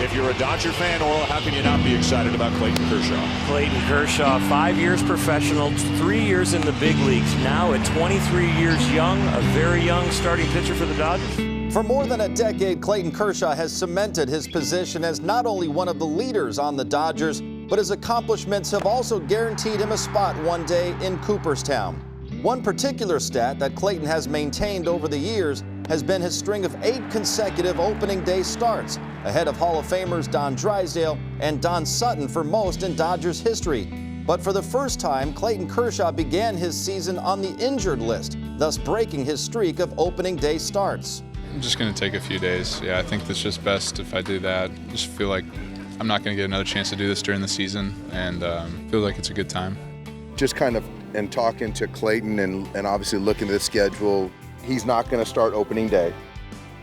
If you're a Dodger fan, Orel, how can you not be excited about Clayton Kershaw? Clayton Kershaw, 5 years professional, 3 years in the big leagues. Now at 23 years young, a very young starting pitcher for the Dodgers. For more than a decade, Clayton Kershaw has cemented his position as not only one of the leaders on the Dodgers, but his accomplishments have also guaranteed him a spot one day in Cooperstown. One particular stat that Clayton has maintained over the years has been his string of 8 consecutive opening day starts, ahead of Hall of Famers Don Drysdale and Don Sutton for most in Dodgers history. But for the first time, Clayton Kershaw began his season on the injured list, thus breaking his streak of opening day starts. I'm just going to take a few days. Yeah, I think that's just best if I do that. Just feel like I'm not going to get another chance to do this during the season, and feel like it's a good time. Just kind of in talking to Clayton and obviously looking at the schedule, he's not going to start opening day.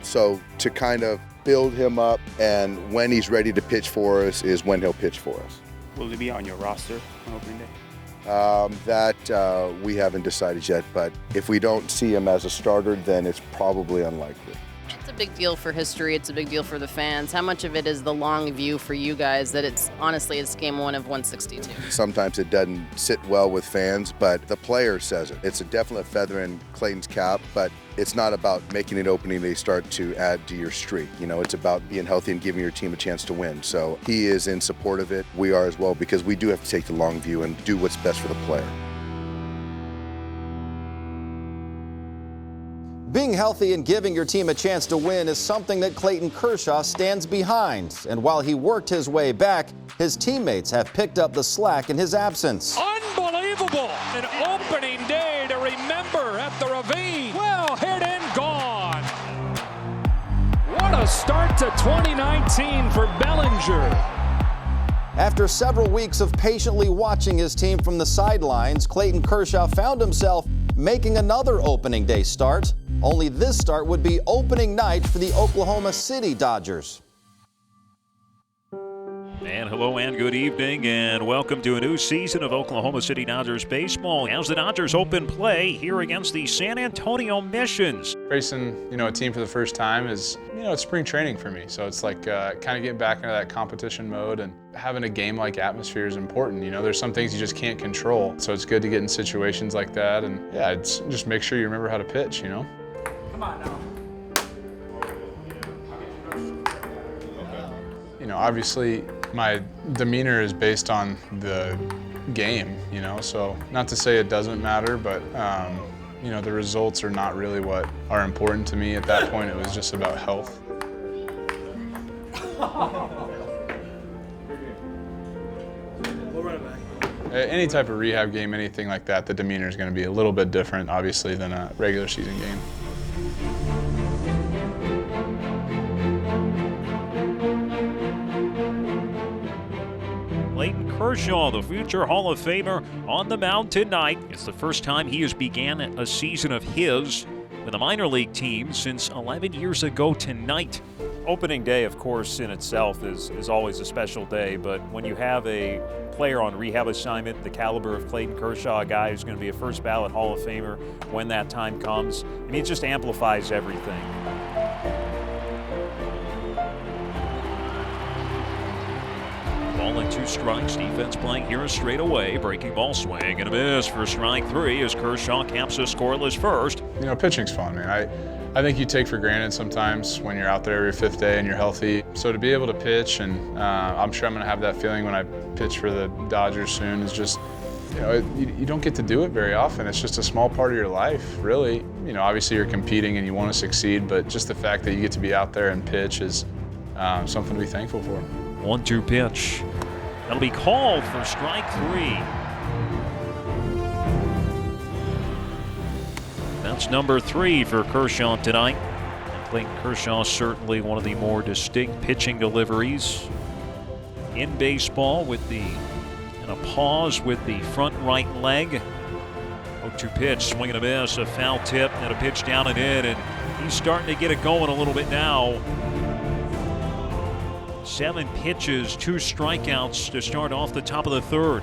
So to kind of build him up, and when he's ready to pitch for us is when he'll pitch for us. Will he be on your roster on opening day? That we haven't decided yet, but if we don't see him as a starter, then it's probably unlikely. It's a big deal for history. It's a big deal for the fans. How much of it is the long view for you guys that it's game 1 of 162? Sometimes it doesn't sit well with fans, but the player says it. It's a definite feather in Clayton's cap, but it's not about making an opening day start to add to your streak. You know, it's about being healthy and giving your team a chance to win. So he is in support of it. We are as well, because we do have to take the long view and do what's best for the player. Being healthy and giving your team a chance to win is something that Clayton Kershaw stands behind. And while he worked his way back, his teammates have picked up the slack in his absence. Unbelievable! An opening day to remember at the Ravine. Well, hit and gone. What a start to 2019 for Bellinger. After several weeks of patiently watching his team from the sidelines, Clayton Kershaw found himself making another opening day start. Only this start would be opening night for the Oklahoma City Dodgers. And hello and good evening and welcome to a new season of Oklahoma City Dodgers baseball as the Dodgers open play here against the San Antonio Missions. Facing, a team for the first time is, it's spring training for me. So it's like kind of getting back into that competition mode, and having a game-like atmosphere is important. There's some things you just can't control. So it's good to get in situations like that, and yeah, it's just make sure you remember how to pitch, Come on now. Obviously my demeanor is based on the game, so not to say it doesn't matter, but the results are not really what are important to me at that point. It was just about health. Any type of rehab game, anything like that, the demeanor is going to be a little bit different, obviously, than a regular season game. Clayton Kershaw, the future Hall of Famer, on the mound tonight. It's the first time he has began a season of his with a minor league team since 11 years ago tonight. Opening day, of course, in itself is always a special day, but when you have a player on rehab assignment, the caliber of Clayton Kershaw, a guy who's going to be a first ballot Hall of Famer when that time comes, it just amplifies everything. Ball and 2 strikes. Defense playing here straight away. Breaking ball swing and a miss for strike 3 as Kershaw caps a scoreless first. Pitching's fun, man. I think you take for granted sometimes when you're out there every 5th day and you're healthy. So to be able to pitch, and I'm sure I'm going to have that feeling when I pitch for the Dodgers soon, is just, you don't get to do it very often. It's just a small part of your life, really. Obviously you're competing and you want to succeed, but just the fact that you get to be out there and pitch is something to be thankful for. 1-2 pitch. That'll be called for strike 3. That's number 3 for Kershaw tonight. Clayton Kershaw, certainly one of the more distinct pitching deliveries in baseball, with a pause with the front right leg. 0-2 pitch, swing and a miss, a foul tip, and a pitch down and in, and he's starting to get it going a little bit now. 7 pitches, 2 strikeouts to start off the top of the 3rd.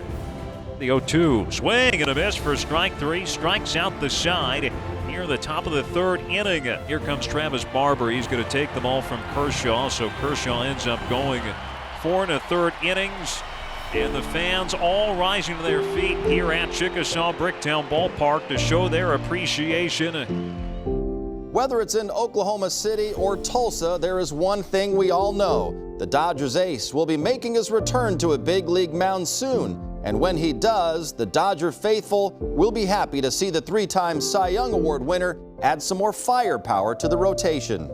The 0-2, swing and a miss for strike 3, strikes out the side. Here here in the top of the third inning. Here comes Travis Barber. He's going to take the ball from Kershaw, so Kershaw ends up going 4 1/3 innings. And the fans all rising to their feet here at Chickasaw Bricktown Ballpark to show their appreciation. Whether it's in Oklahoma City or Tulsa, there is one thing we all know. The Dodgers ace will be making his return to a big league mound soon. And when he does, the Dodger faithful will be happy to see the 3-time Cy Young Award winner add some more firepower to the rotation.